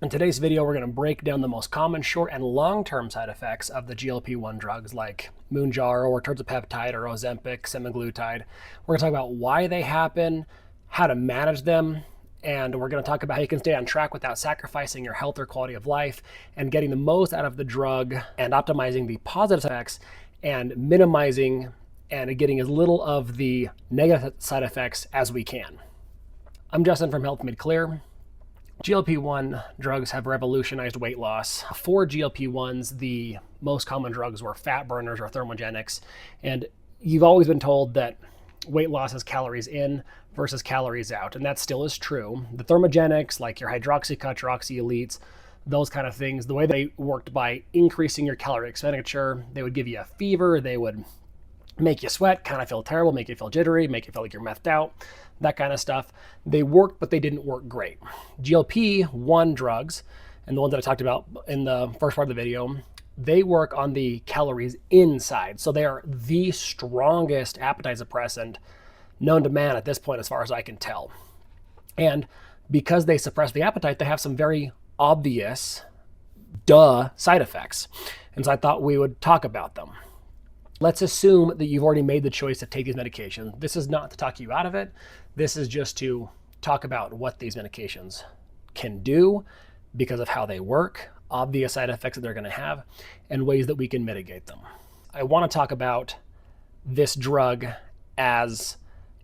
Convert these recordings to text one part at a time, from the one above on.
In today's video, we're going to break down the most common short and long-term side effects of the GLP-1 drugs like Mounjaro or Tirzepatide or Ozempic, Semaglutide. We're going to talk about why they happen, how to manage them, and we're going to talk about how you can stay on track without sacrificing your health or quality of life and getting the most out of the drug and optimizing the positive effects and minimizing and getting as little of the negative side effects as we can. I'm Justin from Health Made Clear. GLP-1 drugs have revolutionized weight loss. For GLP-1s, the most common drugs were fat burners or thermogenics. And you've always been told that weight loss is calories in versus calories out. And that still is true. The thermogenics, like your hydroxycut, elites, those kind of things, the way they worked by increasing your calorie expenditure, they would give you a fever, they would make you sweat, kind of feel terrible, make you feel jittery, make you feel like you're methed out, that kind of stuff. They worked, but they didn't work great. GLP-1 drugs, and the ones that I talked about in the first part of the video, they work on the calories inside. So they are the strongest appetite suppressant known to man at this point, as far as I can tell. And because they suppress the appetite, they have some very obvious, side effects. And so I thought we would talk about them. Let's assume that you've already made the choice to take these medications. This is not to talk you out of it. This is just to talk about what these medications can do because of how they work, obvious side effects that they're going to have, and ways that we can mitigate them. I want to talk about this drug as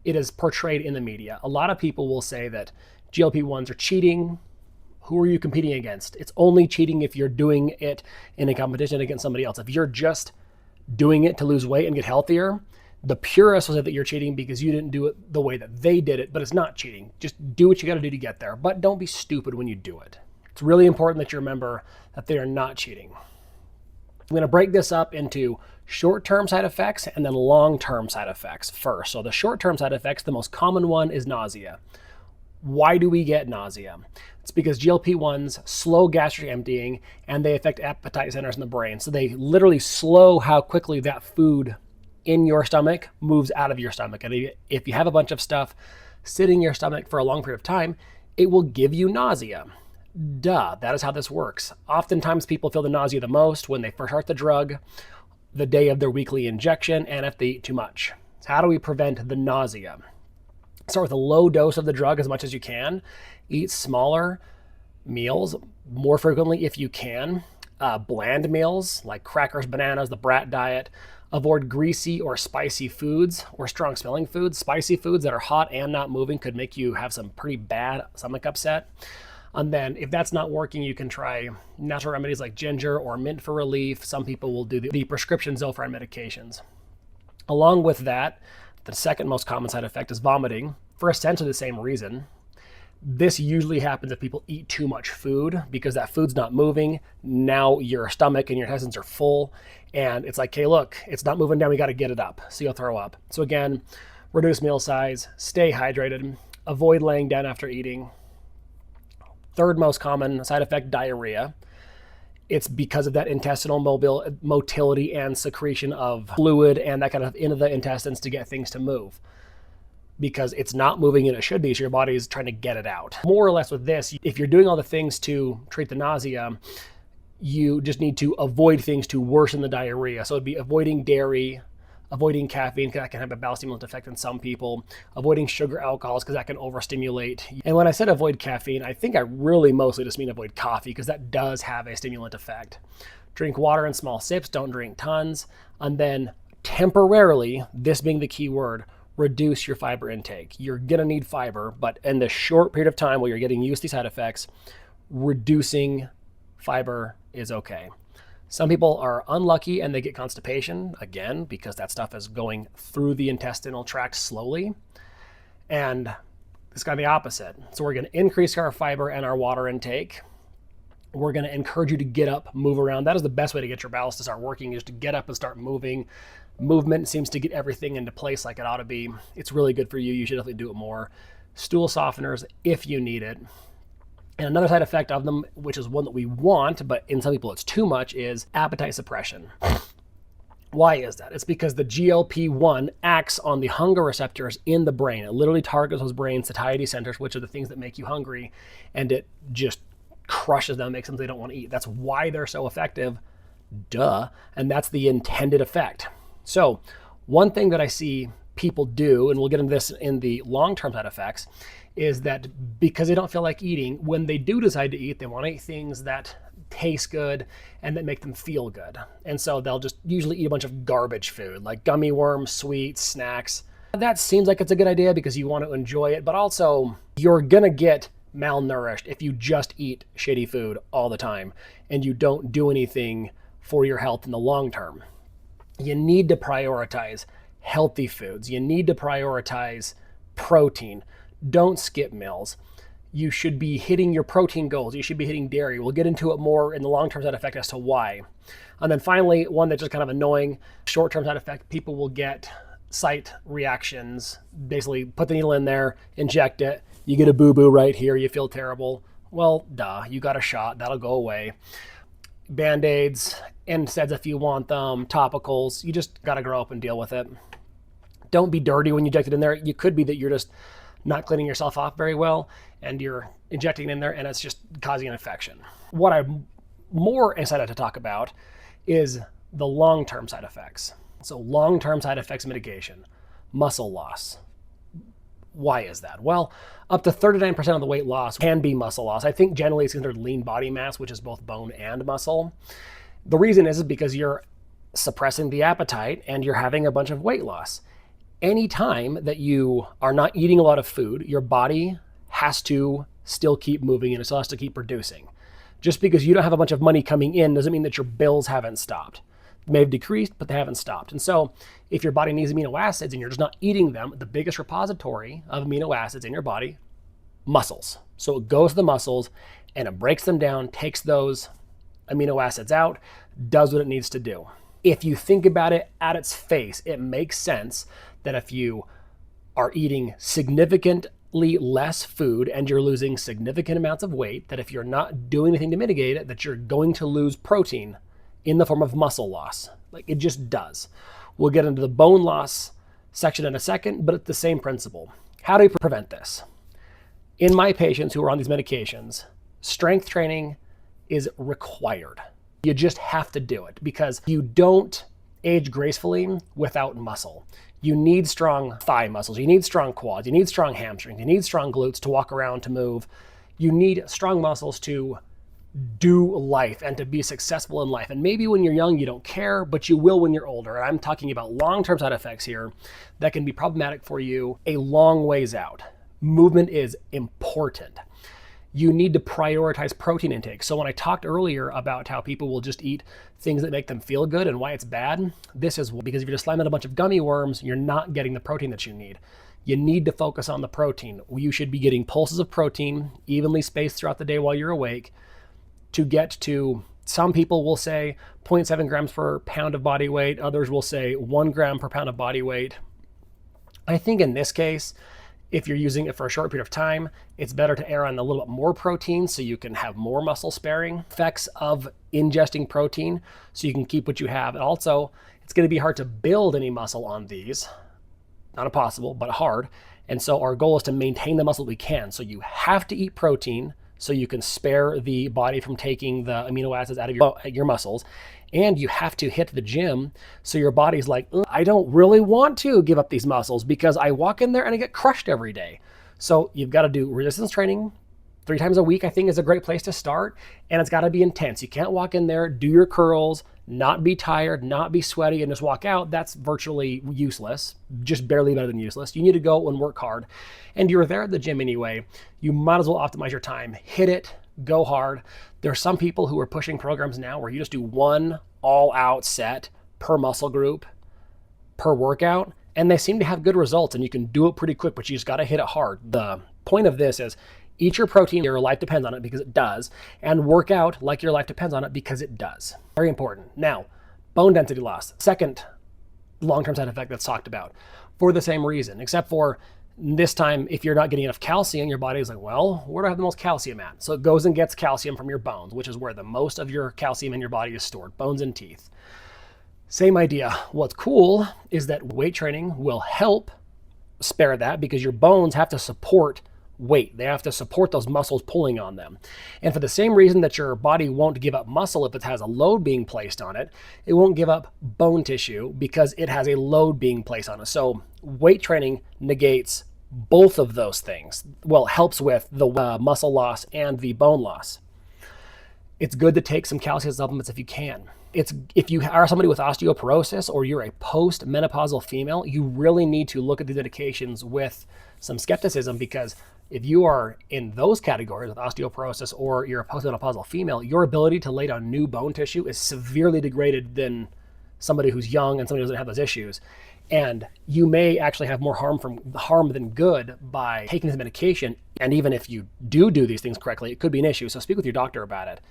it is portrayed in the media. A lot of people will say that GLP-1s are cheating. Who are you competing against? It's only cheating if you're doing it in a competition against somebody else. If you're just doing it to lose weight and get healthier, the purists will say that you're cheating because you didn't do it the way that they did it, but it's not cheating. Just do what you got to do to get there, but don't be stupid when you do it. It's really important that you remember that they are not cheating. I'm going to break this up into short-term side effects and then long-term side effects first. So the short-term side effects, the most common one is nausea. Why do we get nausea? It's because GLP-1s slow gastric emptying and they affect appetite centers in the brain. So they literally slow how quickly that food in your stomach moves out of your stomach. And if you have a bunch of stuff sitting in your stomach for a long period of time, it will give you nausea. That is how this works. Oftentimes people feel the nausea the most when they first start the drug, the day of their weekly injection, and if they eat too much. So how do we prevent the nausea? Start with a low dose of the drug as much as you can. Eat smaller meals more frequently if you can. Bland meals like crackers, bananas, the brat diet. Avoid greasy or spicy foods or strong smelling foods. Spicy foods that are hot and not moving could make you have some pretty bad stomach upset. And then if that's not working, you can try natural remedies like ginger or mint for relief. Some people will do the prescription Zofran medications. Along with that, the second most common side effect is vomiting for essentially the same reason. This usually happens if people eat too much food because that food's not moving. Now your stomach and your intestines are full and it's like, hey, look, it's not moving down. We got to get it up. So you'll throw up. So again, reduce meal size, stay hydrated, avoid laying down after eating. Third most common side effect, diarrhea. It's because of that intestinal motility and secretion of fluid and that kind of into the intestines to get things to move. Because it's not moving and it should be, so your body is trying to get it out. More or less with this, if you're doing all the things to treat the nausea, you just need to avoid things to worsen the diarrhea. So it'd be avoiding dairy, avoiding caffeine, because that can have a bowel stimulant effect in some people, avoiding sugar alcohols, because that can overstimulate. And when I said avoid caffeine, I think I really mostly just mean avoid coffee, because that does have a stimulant effect. Drink water in small sips, don't drink tons. And then temporarily, this being the key word, reduce your fiber intake. You're going to need fiber, but in the short period of time where you're getting used to these side effects, reducing fiber is okay. Some people are unlucky and they get constipation, again, because that stuff is going through the intestinal tract slowly. And it's kind of the opposite. So we're going to increase our fiber and our water intake. We're going to encourage you to get up, move around. That is the best way to get your bowels to start working, is to get up and start moving. Movement seems to get everything into place like it ought to be. It's really good for you. You should definitely do it more. Stool softeners if you need it. And another side effect of them, which is one that we want, but in some people it's too much, is appetite suppression. Why is that? It's because the GLP-1 acts on the hunger receptors in the brain. It literally targets those brain satiety centers, which are the things that make you hungry, and it just crushes them, makes them they don't want to eat. That's why they're so effective. Duh. And that's the intended effect. So one thing that I see people do, and we'll get into this in the long-term side effects, is that because they don't feel like eating, when they do decide to eat, they want to eat things that taste good and that make them feel good. And so they'll just usually eat a bunch of garbage food, like gummy worms, sweets, snacks. That seems like it's a good idea because you want to enjoy it, but also you're gonna get malnourished if you just eat shitty food all the time and you don't do anything for your health in the long term. You need to prioritize healthy foods. You need to prioritize protein. Don't skip meals. You should be hitting your protein goals. You should be hitting dairy. We'll get into it more in the long-term side effect as to why. And then finally, one that's just kind of annoying, short-term side effect, people will get site reactions. Basically, put the needle in there, inject it, you get a boo-boo right here, you feel terrible. Well, duh, you got a shot, that'll go away. Band-Aids, NSAIDs if you want them, topicals, you just gotta grow up and deal with it. Don't be dirty when you inject it in there. It could be that you're just not cleaning yourself off very well and you're injecting it in there and it's just causing an infection. What I'm more excited to talk about is the long-term side effects. So long-term side effects mitigation, muscle loss. Why is that? Well, up to 39% of the weight loss can be muscle loss. I think generally it's considered lean body mass, which is both bone and muscle. The reason is because you're suppressing the appetite and you're having a bunch of weight loss. Anytime that you are not eating a lot of food, your body has to still keep moving and it still has to keep producing. Just because you don't have a bunch of money coming in doesn't mean that your bills haven't stopped. They may have decreased, but they haven't stopped. And so if your body needs amino acids and you're just not eating them, the biggest repository of amino acids in your body, muscles. So it goes to the muscles and it breaks them down, takes those amino acids out, does what it needs to do. If you think about it at its face, it makes sense that if you are eating significantly less food and you're losing significant amounts of weight, that if you're not doing anything to mitigate it, that you're going to lose protein in the form of muscle loss. Like it just does. We'll get into the bone loss section in a second, but it's the same principle. How do we prevent this? In my patients who are on these medications, strength training is required. You just have to do it because you don't age gracefully without muscle. You need strong thigh muscles. You need strong quads. You need strong hamstrings. You need strong glutes to walk around, to move. You need strong muscles to do life and to be successful in life. And maybe when you're young, you don't care, but you will when you're older. And I'm talking about long-term side effects here that can be problematic for you a long ways out. Movement is important. You need to prioritize protein intake. So when I talked earlier about how people will just eat things that make them feel good and why it's bad, this is because if you're just slamming a bunch of gummy worms, you're not getting the protein that you need. You need to focus on the protein. You should be getting pulses of protein, evenly spaced throughout the day while you're awake, to get to, some people will say 0.7 grams per pound of body weight. Others will say 1 gram per pound of body weight. I think in this case, if you're using it for a short period of time, it's better to err on a little bit more protein so you can have more muscle sparing effects of ingesting protein so you can keep what you have. And also, it's going to be hard to build any muscle on these. Not impossible, but hard. And so our goal is to maintain the muscle we can. So you have to eat protein so you can spare the body from taking the amino acids out of your muscles. And you have to hit the gym so your body's like, I don't really want to give up these muscles because I walk in there and I get crushed every day. So you've got to do resistance training 3 times a week, I think is a great place to start. And it's got to be intense. You can't walk in there, do your curls, not be tired, not be sweaty, and just walk out. That's virtually useless, just barely better than useless. You need to go and work hard. And you're there at the gym anyway. You might as well optimize your time. Hit it, go hard. There are some people who are pushing programs now where you just do 1 all-out set per muscle group, per workout, and they seem to have good results, and you can do it pretty quick, but you just got to hit it hard. The point of this is eat your protein, your life depends on it because it does, and work out like your life depends on it because it does. Very important. Now, bone density loss, second long-term side effect that's talked about for the same reason, except for this time, if you're not getting enough calcium, your body is like, well, where do I have the most calcium at? So it goes and gets calcium from your bones, which is where the most of your calcium in your body is stored, bones and teeth. Same idea. What's cool is that weight training will help spare that because your bones have to support weight. They have to support those muscles pulling on them. And for the same reason that your body won't give up muscle if it has a load being placed on it, it won't give up bone tissue because it has a load being placed on it. So weight training negates both of those things. Well, it helps with the muscle loss and the bone loss. It's good to take some calcium supplements if you can. If you are somebody with osteoporosis or you're a post-menopausal female, you really need to look at these medications with some skepticism, because if you are in those categories with osteoporosis or you're a post-menopausal female, your ability to lay down new bone tissue is severely degraded than somebody who's young and somebody who doesn't have those issues. And you may actually have more harm than good by taking this medication. And even if you do these things correctly, it could be an issue. So speak with your doctor about it.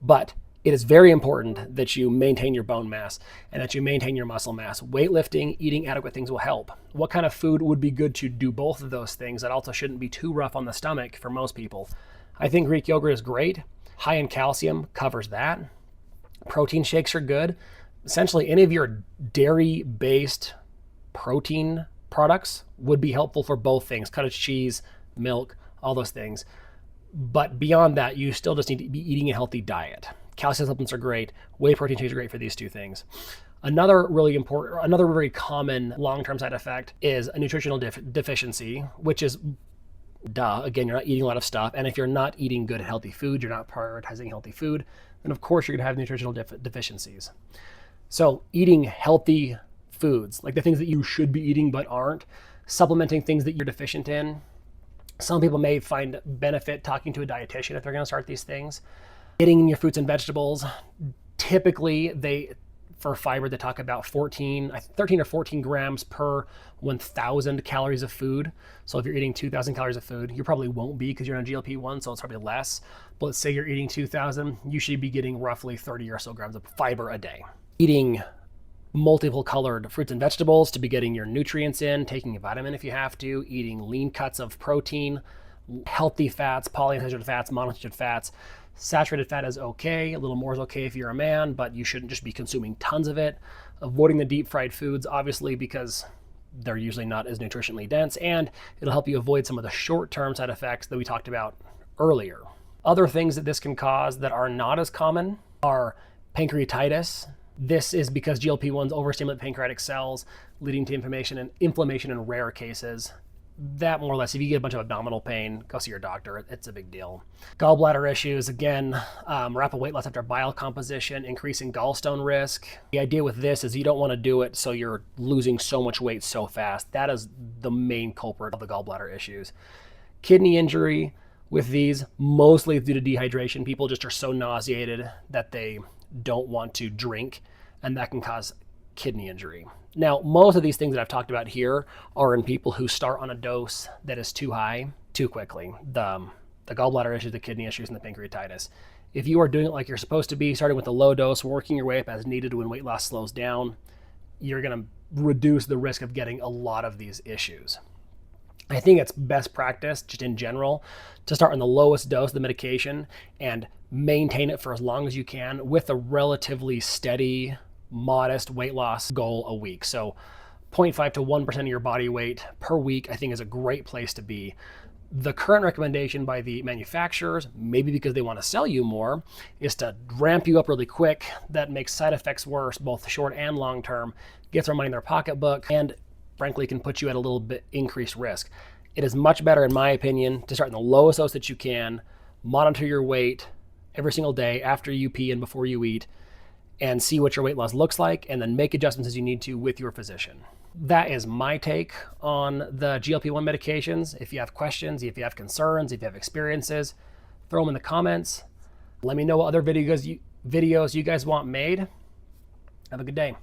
But it is very important that you maintain your bone mass and that you maintain your muscle mass. Weightlifting, eating adequate things will help. What kind of food would be good to do both of those things that also shouldn't be too rough on the stomach for most people? I think Greek yogurt is great. High in calcium covers that. Protein shakes are good. Essentially, any of your dairy-based protein products would be helpful for both things: cottage cheese, milk, all those things. But beyond that, you still just need to be eating a healthy diet. Calcium supplements are great. Whey protein shakes are great for these two things. Another very common long-term side effect is a nutritional deficiency, which is, again, you're not eating a lot of stuff. And if you're not eating good, healthy food, you're not prioritizing healthy food, then of course you're going to have nutritional deficiencies. So eating healthy foods, like the things that you should be eating but aren't, supplementing things that you're deficient in. Some people may find benefit talking to a dietitian if they're going to start these things. Getting in your fruits and vegetables. Typically, for fiber, they talk about 13 or 14 grams per 1,000 calories of food. So if you're eating 2,000 calories of food, you probably won't be because you're on GLP-1, so it's probably less. But let's say you're eating 2,000, you should be getting roughly 30 or so grams of fiber a day. Eating multiple colored fruits and vegetables to be getting your nutrients in, taking a vitamin if you have to, eating lean cuts of protein, healthy fats, polyunsaturated fats, monounsaturated fats. Saturated fat is okay. A little more is okay if you're a man, but you shouldn't just be consuming tons of it. Avoiding the deep fried foods, obviously, because they're usually not as nutritionally dense, and it'll help you avoid some of the short-term side effects that we talked about earlier. Other things that this can cause that are not as common are pancreatitis. This is because GLP-1s overstimulate pancreatic cells, leading to inflammation in rare cases. That more or less, if you get a bunch of abdominal pain, go see your doctor. It's a big deal. Gallbladder issues, again, rapid weight loss after bile composition, increasing gallstone risk. The idea with this is you don't want to do it so you're losing so much weight so fast. That is the main culprit of the gallbladder issues. Kidney injury with these, mostly due to dehydration. People just are so nauseated that they don't want to drink, and that can cause kidney injury. Now, most of these things that I've talked about here are in people who start on a dose that is too high too quickly. The gallbladder issues, the kidney issues, and the pancreatitis. If you are doing it like you're supposed to be, starting with a low dose, working your way up as needed when weight loss slows down, you're going to reduce the risk of getting a lot of these issues. I think it's best practice, just in general, to start on the lowest dose of the medication and maintain it for as long as you can with a relatively steady, modest weight loss goal a week. So 0.5 to 1% of your body weight per week, I think, is a great place to be. The current recommendation by the manufacturers, maybe because they want to sell you more, is to ramp you up really quick. That makes side effects worse, both short and long term, gets their money in their pocketbook, and frankly can put you at a little bit increased risk. It is much better, in my opinion, to start in the lowest dose that you can, monitor your weight every single day after you pee and before you eat, and see what your weight loss looks like, and then make adjustments as you need to with your physician. That is my take on the GLP-1 medications. If you have questions, if you have concerns, if you have experiences, throw them in the comments. Let me know what other videos you guys want made. Have a good day.